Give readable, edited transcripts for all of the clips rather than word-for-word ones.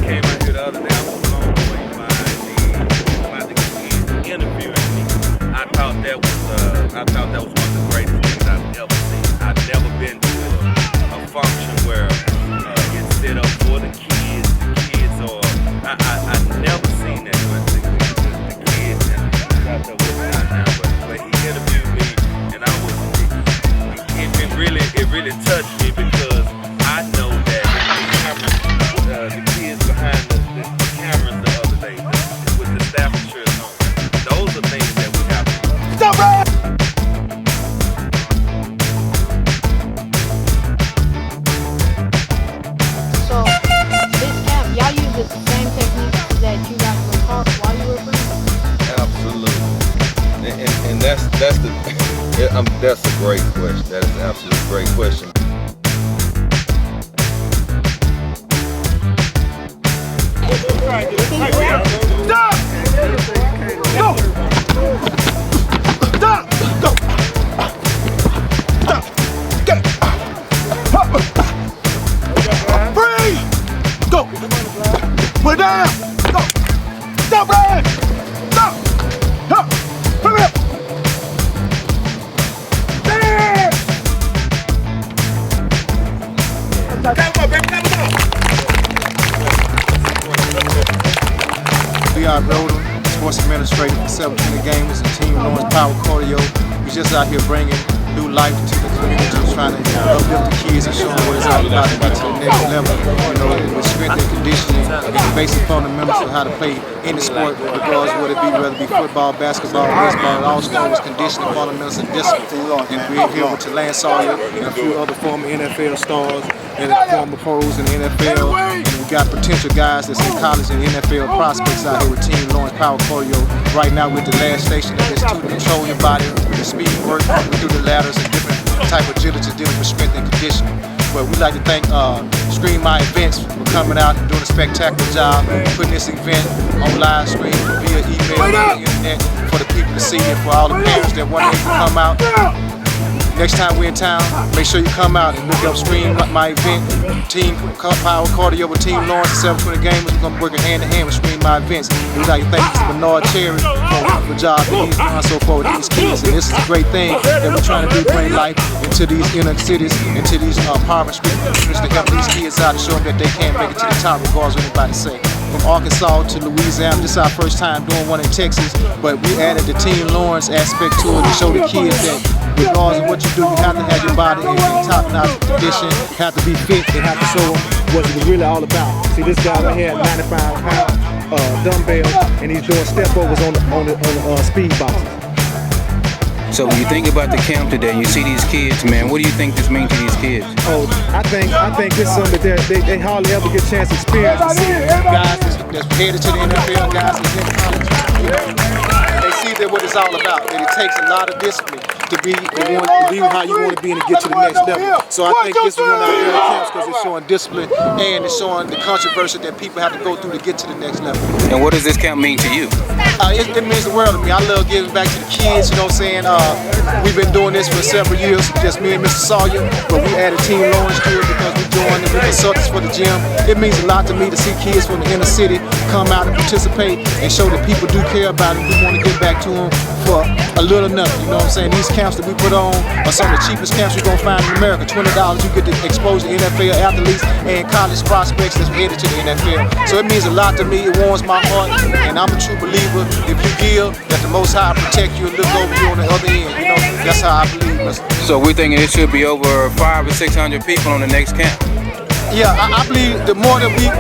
came out here the other day, I was blown away by the kids interviewing me. I thought that was one of the greatest things I've ever seen. I've never been to a function where it's set up for the kids. I've never seen that. But the kids and out there with me now. But he interviewed me, and it really touched me because I know that the kids behind the cameras the other day with the Staffordshire on, those are things that we have to do. Stop right! So, this camp, y'all use the same techniques that you guys were taught while you were playing? Absolutely. And that's a great question. That is an absolute great question. Stop! Go! Stop! Go! Stop! Get! Free! Go! Put it down! Go! Stop, Brian! Stop! Up! Come here! There! B.R. Broden, sports administrator for 720 Gamers and Team Lawrence Power Cardio. We just out here bringing new life to the community, trying to uplift the kids and show them what it's all about to get to the next level. You know, with strength and conditioning and the basic fundamentals of how to play any sport, regardless of whether it be football, basketball, baseball. It all starts with conditioning, fundamentals, and discipline. And we're here with Lance Sawyer and a few other former NFL stars and former pros in the NFL. And we got potential guys that's in college and NFL prospects out here with Team Lawrence Power Cardio. Right now we're at the last station of this to control your body with the speed work through the ladders and different type of agility dealing with strength and conditioning. But we'd like to thank Screen My Events for coming out and doing a spectacular job putting this event on live stream via email and the internet for the people to see and for all the parents that want to come out. Next time we're in town, make sure you come out and look up Screen My Event, Team Power Cardio with Team Lawrence and 720 Gamers. We're going to be working hand in hand with Screen My Events. We'd like to thank Mr. Bernard Cherry for the job that he's done so far with these kids. And this is a great thing that we're trying to do, bring life into these inner cities, into these impoverished street communities to help these kids out and show them that they can make it to the top regardless of what anybody say. From Arkansas to Louisiana, this is our first time doing one in Texas, but we added the Team Lawrence aspect to it to show the kids that regardless of what you do, you have to have your body in top-notch condition, you have to be fit, and have to show them what it's really all about. See, this guy right here, 95-pound dumbbell, and he's doing step overs on the speed boxes. So when you think about the camp today and you see these kids, man, what do you think this means to these kids? Oh, I think this is something that they hardly ever get a chance to experience. To see guys that's headed to the NFL, guys that's in college, they see that what it's all about. That it takes a lot of discipline to be how you want to be and to get to the next level. So I think this is one of our better camps because it's showing discipline and it's showing the controversy that people have to go through to get to the next level. And what does this camp mean to you? It means the world to me. I love giving back to the kids, you know what I'm saying? We've been doing this for several years, just me and Mr. Sawyer, but we added Team Lawrence to it because we joined the consultants for the gym. It means a lot to me to see kids from the inner city come out and participate and show that people do care about it. We want to give back to them for a little nothing, you know what I'm saying? These camps that we put on are some of the cheapest camps you're going to find in America. $20, you get to expose the NFL athletes and college prospects that's headed to the NFL. So it means a lot to me, it warms my heart, and I'm a true believer. If you give, that the Most High protect you and look over you on the other end, you know? That's how I believe. So we're thinking it should be over 500 or 600 people on the next camp. Yeah, I believe the more that we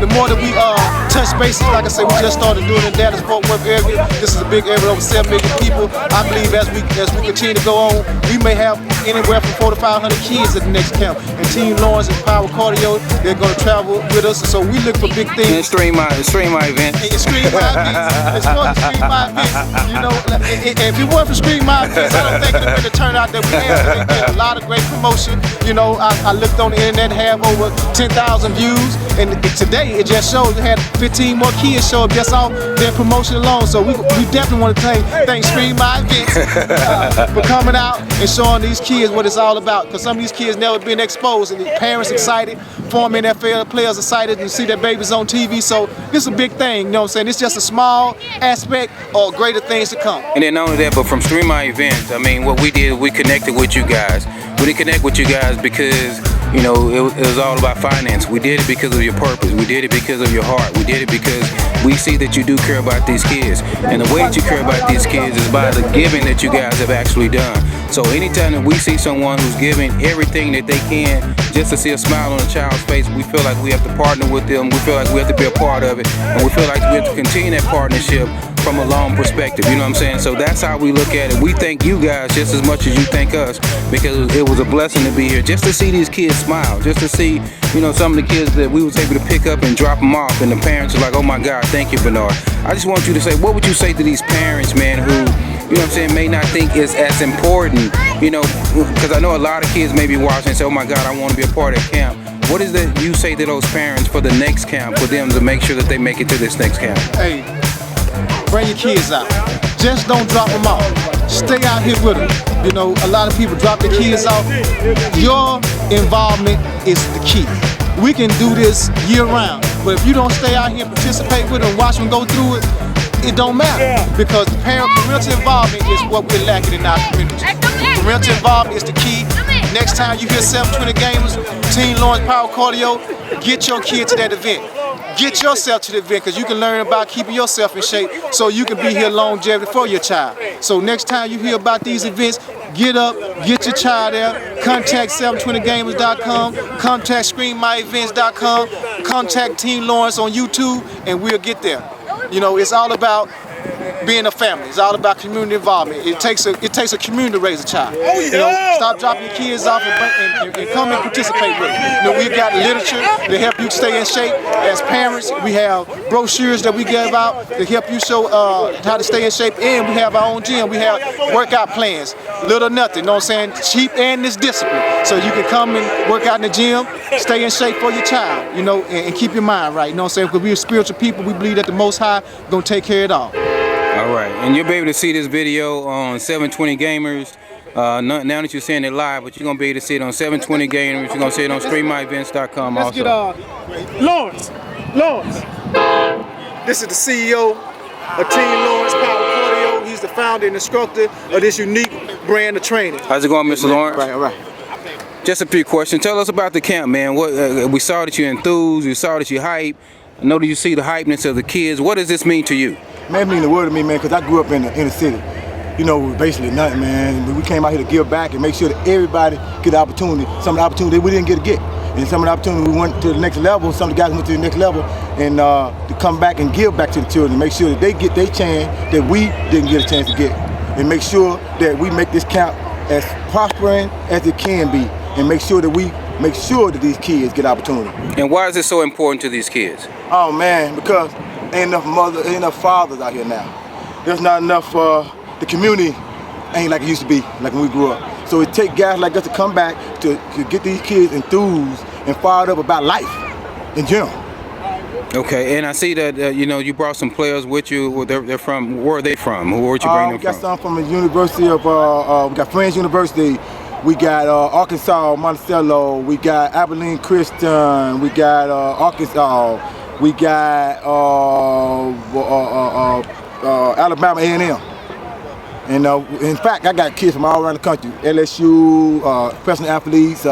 touch spaces, like I said, we just started doing in Dallas Fort Worth area. This is a big area, over 7 million people. I believe as we continue to go on, we may have anywhere from 400 to 500 kids at the next camp. And Team Lawrence and Power Cardio, they're going to travel with us. So we look for big things. And stream my event. And stream my events. It's supposed to stream my events. You know, if it wasn't for stream my events, I don't think it would have turned out that we have. They did a lot of great promotion. You know, I looked on the internet, have over 10,000 50,000 views, and today it just shows it had 15 more kids show up just off their promotion alone. So we definitely want to thank Screen My Events for coming out and showing these kids what it's all about. Because some of these kids never been exposed, and the parents excited, former NFL players excited to see their babies on TV. So this is a big thing, you know what I'm saying? It's just a small aspect of greater things to come. And then not only that, but from Stream My Events, I mean, what we did, we connected with you guys. We didn't connect with you guys because, you know, it was all about finance. We did it because of your purpose. We did it because of your heart. We did it because we see that you do care about these kids. And the way that you care about these kids is by the giving that you guys have actually done. So anytime that we see someone who's giving everything that they can just to see a smile on a child's face, we feel like we have to partner with them. We feel like we have to be a part of it. And we feel like we have to continue that partnership from a long perspective, you know what I'm saying? So that's how we look at it. We thank you guys just as much as you thank us, because it was a blessing to be here, just to see these kids smile, just to see, you know, some of the kids that we was able to pick up and drop them off, and the parents are like, oh my God, thank you, Bernard. I just want you to say, what would you say to these parents, man, who, you know what I'm saying, may not think it's as important, you know, because I know a lot of kids may be watching and say, oh my God, I want to be a part of camp. What is that you say to those parents for the next camp, for them to make sure that they make it to this next camp? Hey, bring your kids out. Just don't drop them off. Stay out here with them. You know, a lot of people drop their kids off. Your involvement is the key. We can do this year round, but if you don't stay out here and participate with them, watch them go through it, it don't matter. Because parental involvement is what we're lacking in our community. Parental involvement is the key. Next time you hear 720 Gamers, Team Lawrence Power Cardio, get your kid to that event. Get yourself to the event, because you can learn about keeping yourself in shape so you can be here longevity for your child. So next time you hear about these events, get up, get your child there, contact 720gamers.com, contact screenmyevents.com, contact Team Lawrence on YouTube, and we'll get there. You know, it's all about being a family. It's all about community involvement. It takes a community to raise a child. You know, stop dropping your kids off and come and participate with them. You know, we've got literature to help you stay in shape. As parents, we have brochures that we give out to help you show how to stay in shape. And we have our own gym. We have workout plans, little or nothing. You know what I'm saying? Cheap and it's discipline. So you can come and work out in the gym, stay in shape for your child. You know, and keep your mind right. You know what I'm saying? Because we're spiritual people. We believe that the Most High gonna take care of it all. All right, and you'll be able to see this video on 720 Gamers. Now that you're seeing it live, but you're going to be able to see it on 720 Gamers. You're going to see it on StreamMyEvents.com also. Let's get Lawrence. This is the CEO of Team Lawrence Power Cardio. He's the founder and instructor of this unique brand of training. How's it going, Mr. Lawrence? Right, all right. Just a few questions. Tell us about the camp, man. What we saw that you enthused, we saw that you hype. I know that you see the hypeness of the kids. What does this mean to you? Man, it mean the world to me, man, because I grew up in the inner city. You know, basically nothing, man. We came out here to give back and make sure that everybody get the opportunity. Some of the opportunity we didn't get to get. And some of the opportunity we went to the next level, some of the guys went to the next level, and to come back and give back to the children, make sure that they get their chance that we didn't get a chance to get. And make sure that we make this camp as prospering as it can be, and make sure that these kids get opportunity. And why is it so important to these kids? Oh man, because ain't enough mothers, ain't enough fathers out here now. There's not enough, the community ain't like it used to be, like when we grew up. So it takes guys like us to come back to get these kids enthused and fired up about life in general. Okay, and I see that you know, you brought some players with you. They're from, where are they from? Where would you bring them from? We got some from the University of, we got Friends University. We got Arkansas, Monticello. We got Abilene Christian. We got Arkansas. We got Alabama A&M. And in fact, I got kids from all around the country. LSU, professional athletes,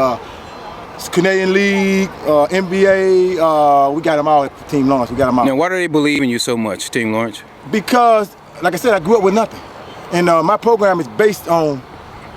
Canadian League, NBA. We got them all at Team Lawrence. We got them all. Now, why do they believe in you so much, Team Lawrence? Because, like I said, I grew up with nothing. And my program is based on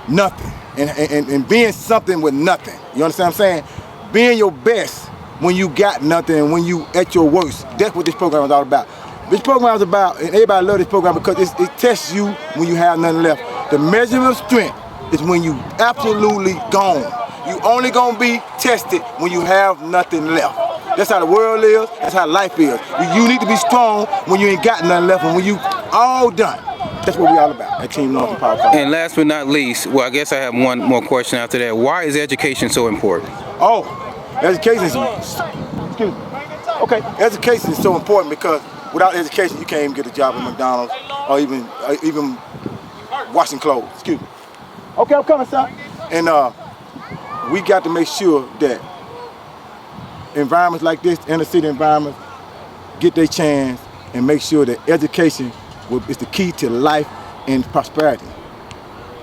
nothing. And being something with nothing. You understand what I'm saying? Being your best when you got nothing, when you at your worst. That's what this program is all about. This program is about, and everybody loves this program because it tests you when you have nothing left. The measurement of strength is when you absolutely gone. You only gonna be tested when you have nothing left. That's how the world is, that's how life is. You need to be strong when you ain't got nothing left, and when you all done. That's what we all about at Team Lawrence Power Cardio. And last but not least, well, I guess I have one more question after that. Why is education so important? Oh, Education is, excuse me. Okay, education is so important because without education, you can't even get a job at McDonald's or even washing clothes. Excuse me. Okay, I'm coming, son. And we got to make sure that environments like this, inner city environments, get their chance and make sure that education is the key to life and prosperity.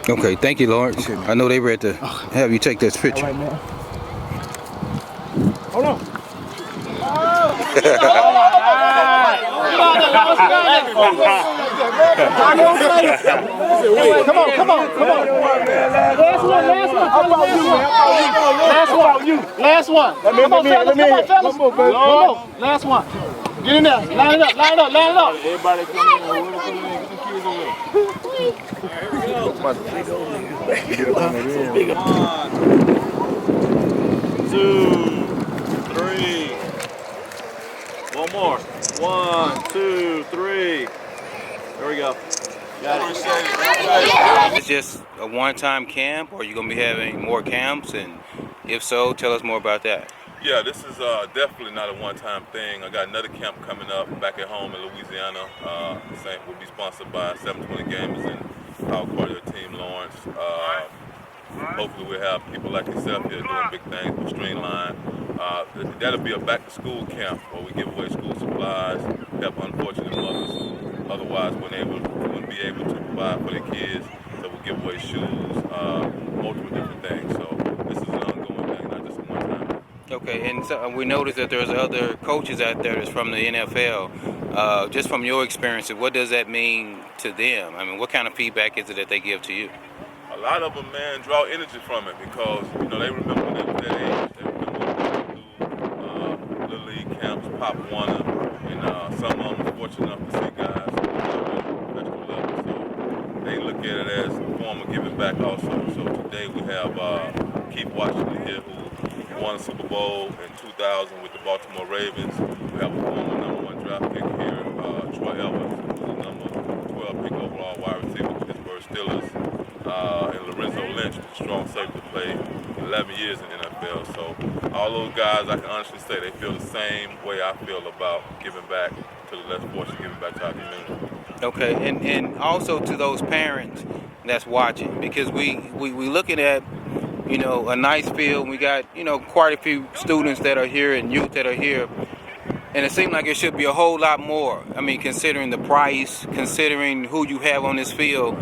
Okay, thank you, Lawrence. Okay, I know they ready to have you take this picture. All right, man. Hold on. Come on. Last one. Come on, fellas. Last one. Get in there. Line it up. Everybody come in. We're gonna get the kids over there. 1, 2, 3. One more. 1, 2, 3. There we go. Got it. It's just a one-time camp, or are you going to be having more camps? And if so, tell us more about that. Yeah, this is definitely not a one-time thing. I got another camp coming up back at home in Louisiana. Same will be sponsored by 720 Gamers and Power Cardio Team Lawrence. Hopefully we'll have people like yourself here doing big things with Streamline. That'll be a back-to-school camp where we give away school supplies, help unfortunate mothers who otherwise wouldn't be able to provide for their kids. So we'll give away shoes, multiple different things. So this is an ongoing thing, not just a one-time. Okay, and so we noticed that there's other coaches out there that's from the NFL. Just from your experience, what does that mean to them? I mean, what kind of feedback is it that they give to you? A lot of them, man, draw energy from it because, they remember when they were that age. They remember when they do Little League camps, Pop Warner, and some of them are fortunate enough to see guys at the professional level. So they look at it as a form of giving back also. So today we have Keith Washington here who won a Super Bowl in 2000 with the Baltimore Ravens. We have a former #1 draft pick here, Troy Evans, who's a number 12 pick overall wide receiver with the Pittsburgh Steelers. And Lorenzo Lynch, the strong safety, played 11 years in the NFL. So all those guys, I can honestly say, they feel the same way I feel about giving back to the less fortunate, giving back to our community. Okay, and also to those parents that's watching, because we looking at, a nice field. We got, quite a few students that are here and youth that are here. And it seems like it should be a whole lot more. I mean, considering the price, considering who you have on this field.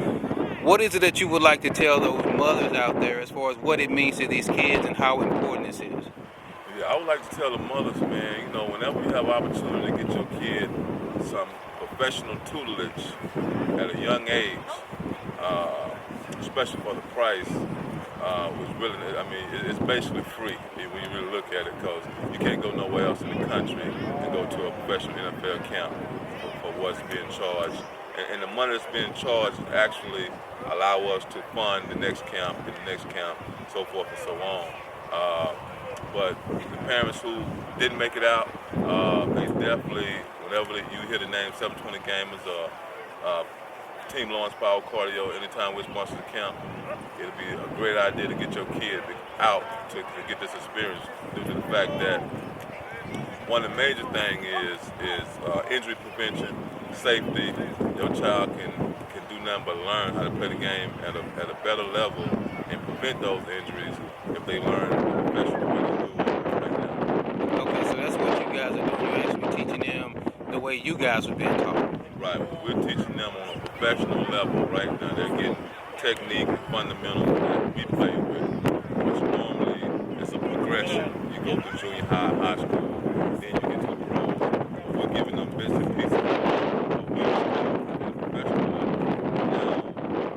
What is it that you would like to tell those mothers out there as far as what it means to these kids and how important this is? Yeah, I would like to tell the mothers, man, whenever you have opportunity to get your kid some professional tutelage at a young age, especially for the price, was really, it's basically free when you really look at it, because you can't go nowhere else in the country and go to a professional NFL camp for what's being charged. And the money that's being charged actually allow us to fund the next camp and the next camp, so forth and so on. But the parents who didn't make it out, they definitely, whenever you hear the name 720 Gamers or Team Lawrence Power Cardio, anytime we sponsor the camp, it'll be a great idea to get your kid out to get this experience, due to the fact that one of the major things is injury prevention, safety. Your child can do nothing but learn how to play the game at a better level and prevent those injuries if they learn the professional way to do it right now. Okay, so that's what you guys are doing. You're actually teaching them the way you guys were being taught. Right, we're teaching them on a professional level right now. They're getting technique and fundamentals that we play with, which normally is a progression. You go through junior high, high school, then you get to the pros. We're giving them bits and pieces of what we learn at a professional level.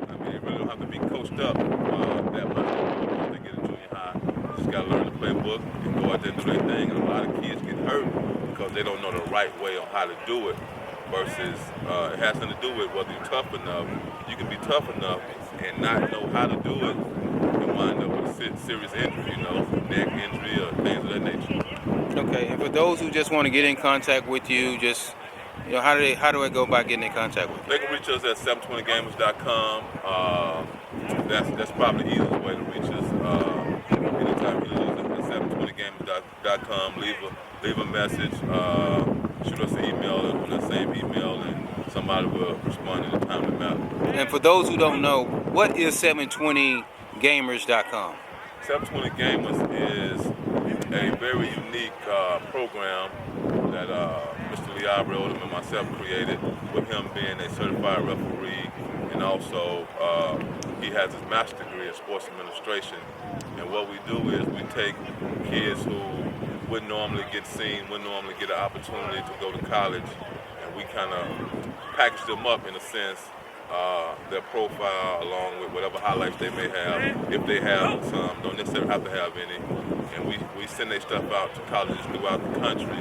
Now, they really don't have to be coached up that much once they get to junior high. They just got to learn the playbook and go out there and do their thing. And a lot of kids get hurt because they don't know the right way on how to do it. Versus it has something to do with whether you're tough enough. You can be tough enough and not know how to do it and wind up with a serious injury, neck injury or things of that nature. Okay, and for those who just want to get in contact with you, just how do I go about getting in contact with you? They can reach us at 720gamers.com. That's probably the easiest way to reach us. Anytime you lose at 720 720gamers.com. Leave a message. Shoot us an email on that same email, and somebody will respond in a timely manner. And for those who don't know, what is 720gamers.com? 720 Gamers is a very unique program that Mr. Liabre Odom and myself created, with him being a certified referee, and also he has his master's degree in sports administration. And what we do is we take kids who wouldn't normally get seen, wouldn't normally get an opportunity to go to college, and we kind of package them up in a sense, their profile along with whatever highlights they may have. If they have some, don't necessarily have to have any. And we send their stuff out to colleges throughout the country.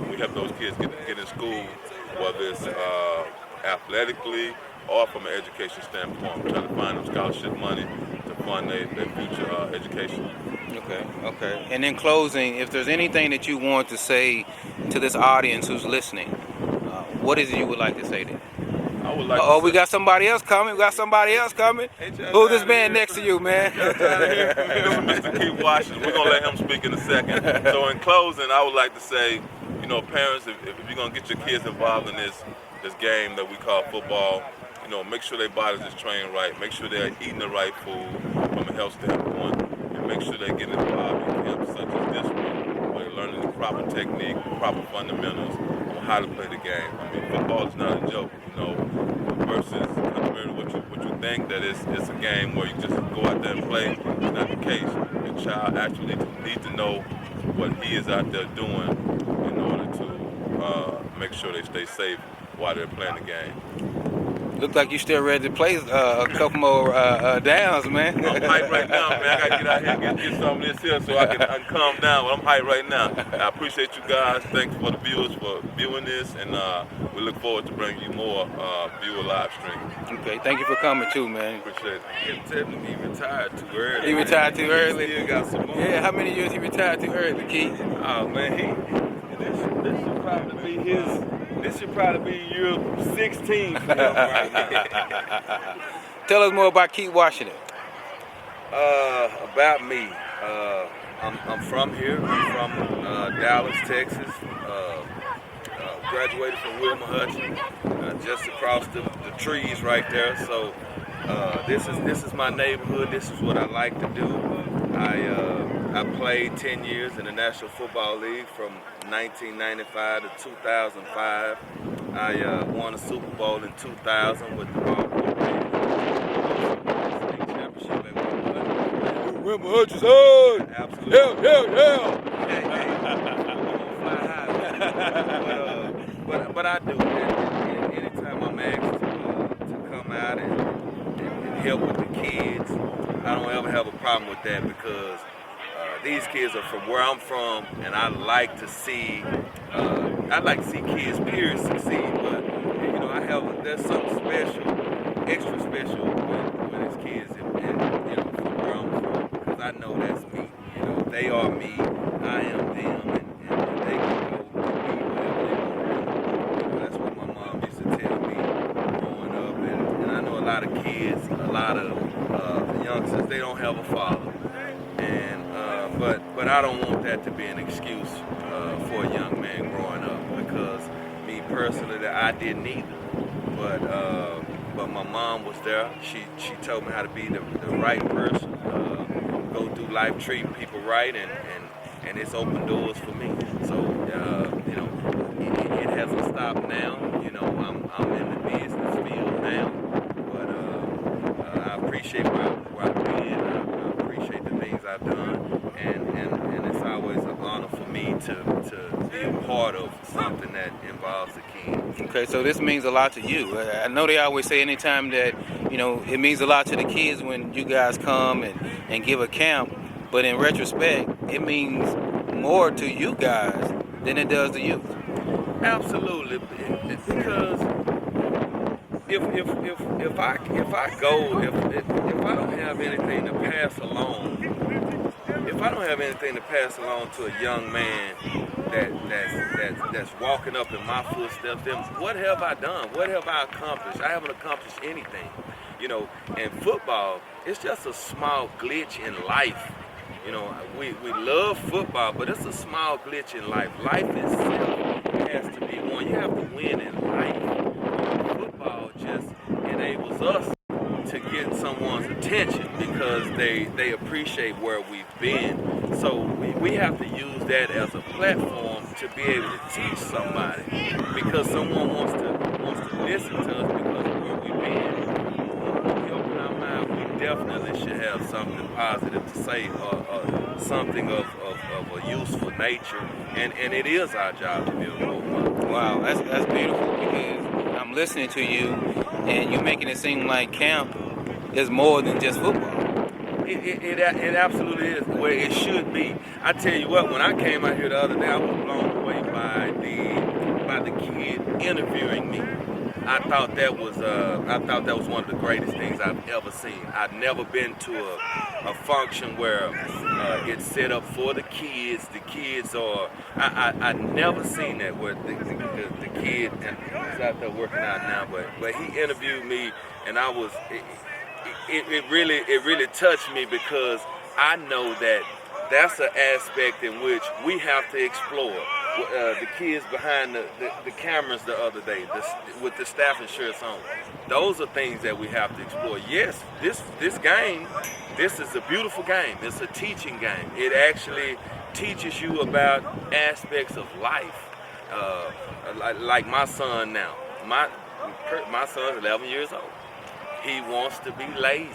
We help those kids get in school, whether it's athletically or from an education standpoint. We try to find them scholarship money to fund their future education. Okay. And in closing, if there's anything that you want to say to this audience who's listening, what is it you would like to say to them? I would like we got somebody else coming. Hey, who's this man next to you, man? Mr. Keith Washington. We're going to let him speak in a second. So in closing, I would like to say, parents, if you're going to get your kids involved in this game that we call football, make sure their bodies is trained right. Make sure they're eating the right food from a health standpoint. And make sure they're getting involved in camps such as this one, where they're learning the proper technique, the proper fundamentals on how to play the game. I mean, football is not a joke, versus contrary to what you think that it's a game where you just go out there and play. It's not the case. Your child actually needs to know what he is out there doing in order to make sure they stay safe while they're playing the game. Look like you still ready to play a couple more downs, man. I'm hyped right now, man. I gotta get out here and get some of this here so I can calm down. But I'm hyped right now. I appreciate you guys. Thanks for the viewers for viewing this, and we look forward to bringing you more viewer live streams. Okay, thank you for coming too, man. Appreciate it. He retired too early. He retired too early? He still got some more. Yeah, how many years he retired too early, Keith? Oh, man, this should probably be This should probably be year 16 for him right here. Tell us more about Keith Washington. About me, I'm from here. I'm from Dallas, Texas. Graduated from Wilma Hutchins, just across the trees right there. So this is my neighborhood. This is what I like to do. I played 10 years in the National Football League from 1995 to 2005. I won a Super Bowl in 2000 with the Baltimore Ravens. State championship at Wilma Hutchins. Absolutely. Yeah. But I do. Anytime I'm asked to come out and help with the kids, I don't ever have a problem with that, because these kids are from where I'm from, and I like to see kids period succeed. But there's something special, extra special when it's kids and from where I'm from, because I know that's me. They are me, I am them, and they can go and be whatever they want to do. That's what my mom used to tell me growing up, and I know a lot of kids, a lot of youngsters, they don't have a father, and but I don't want that to be an excuse for a young man growing up, because me personally, I didn't either. But my mom was there. She told me how to be the right person, go through life treating people right, and it's opened doors for me. So it hasn't stopped now. I'm in the business field now, but I appreciate where I've been. I appreciate the things I've done, and it's always an honor for me to be a part of something that involves the kids. Okay, so this means a lot to you. I know they always say anytime that, it means a lot to the kids when you guys come and give a camp, but in retrospect, it means more to you guys than it does to youth. Absolutely, because if I don't have anything to pass along, to a young man that's walking up in my footsteps, then what have I done? What have I accomplished? I haven't accomplished anything. And football, it's just a small glitch in life. You know, we love football, but it's a small glitch in life. Life itself has to be won. You have to win in life. Football just enables us to get someone's attention because they appreciate where we've been. So we have to use that as a platform to be able to teach somebody, because someone wants to listen to us because of where we've been. When we open our mouth, we definitely should have something positive to say, or something of a useful nature, and it is our job to be a role model. Wow, that's beautiful, because I'm listening to you and you're making it seem like camp is more than just football. It absolutely is where it should be. I tell you what, when I came out here the other day, I was blown away by the kid interviewing me. I thought that was one of the greatest things I've ever seen. I've never been to a function where it's set up for the kids. The kids are I never seen that where the kid, and he's out there working out now, but he interviewed me, and I was. It really touched me, because I know that that's an aspect in which we have to explore. The kids behind the cameras the other day, with the staff shirts on, those are things that we have to explore. Yes, this game, this is a beautiful game. It's a teaching game. It actually teaches you about aspects of life. Like my son now. My son's 11 years old. He wants to be lazy,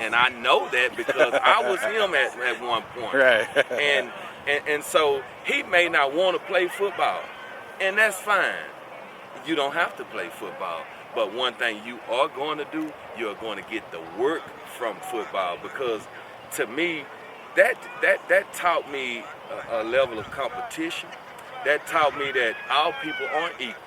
and I know that because I was him at one point. Right. and so he may not want to play football, and that's fine. You don't have to play football, but one thing you are going to do, you're going to get the work from football, because to me, that taught me a level of competition. That taught me that all people aren't equal.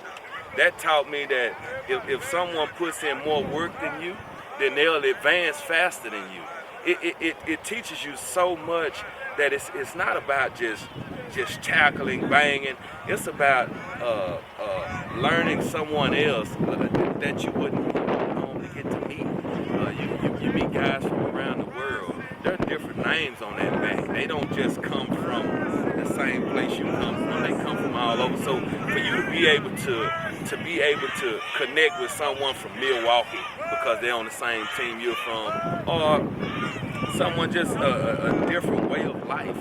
That taught me that if someone puts in more work than you, then they'll advance faster than you. It teaches you so much that it's not about just tackling, banging. It's about learning someone else that you wouldn't normally get to meet. You meet guys from around the world. There are different names on that back. They don't just come from the same place you come from. They come from all over. So for you to be able to connect with someone from Milwaukee because they're on the same team you're from, or someone just a different way of life,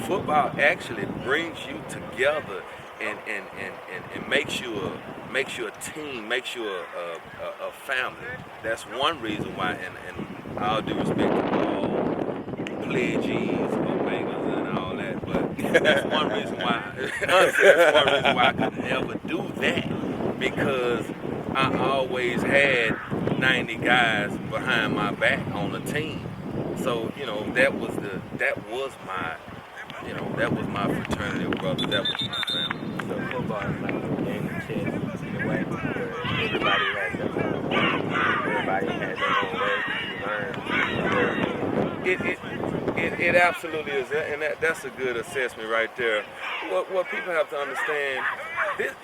football actually brings you together and makes you a team, makes you a family. That's one reason why, and all due respect to all pledges, omegas, and all that, but that's one reason why. Honestly, that's one reason why I could never do that, because I always had 90 guys behind my back on the team. So that was my fraternity of brothers. That was my family. So football is like a game of chess in a way where everybody has their own way. Everybody has their own way to learn. It absolutely is, and that's a good assessment right there. What people have to understand,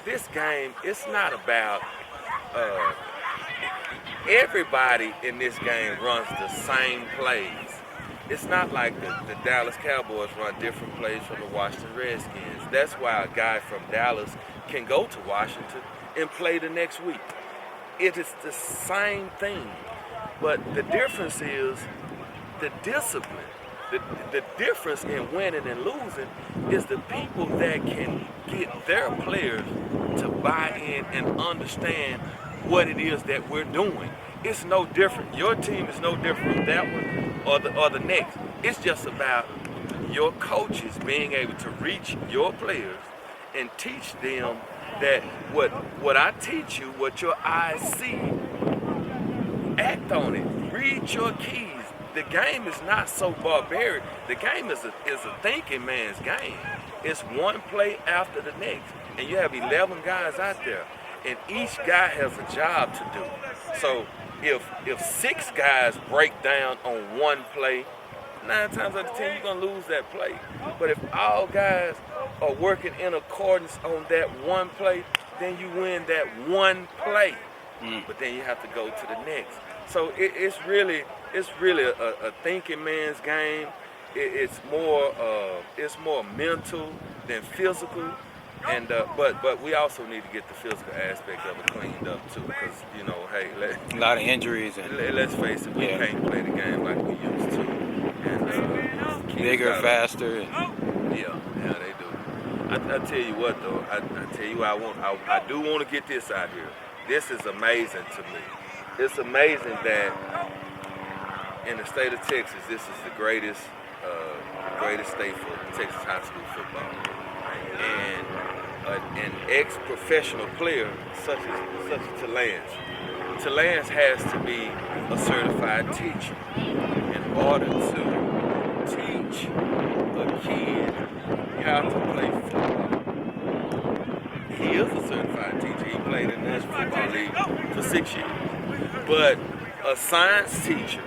this game, it's not about everybody in this game runs the same plays. It's not like the Dallas Cowboys run different plays from the Washington Redskins. That's why a guy from Dallas can go to Washington and play the next week. It is the same thing, but the difference is the discipline. The difference in winning and losing is the people that can get their players to buy in and understand what it is that we're doing. It's no different. Your team is no different from that one or the next. It's just about your coaches being able to reach your players and teach them that what I teach you, what your eyes see, act on it. Read your keys. The game is not so barbaric. The game is a thinking man's game. It's one play after the next. And you have 11 guys out there, and each guy has a job to do. So if 6 guys break down on one play, 9 times out of 10 you're gonna lose that play. But if all guys are working in accordance on that one play, then you win that one play. But then you have to go to the next. So it's really a thinking man's game, it's more mental than physical. And but we also need to get the physical aspect of it cleaned up too, because you know, hey, A lot of injuries and let's face it, we Yeah. can't play the game like we used to. And kids bigger, gotta- faster. And, Yeah, they do. I tell you what though, I tell you what I do want to get this out here. This is amazing to me. It's amazing that in the state of Texas, this is the greatest state for Texas high school football. And an ex-professional player such as Talance has to be a certified teacher in order to teach a kid how to play football. He is a certified teacher. He played in the National Football League for 6 years. But a science teacher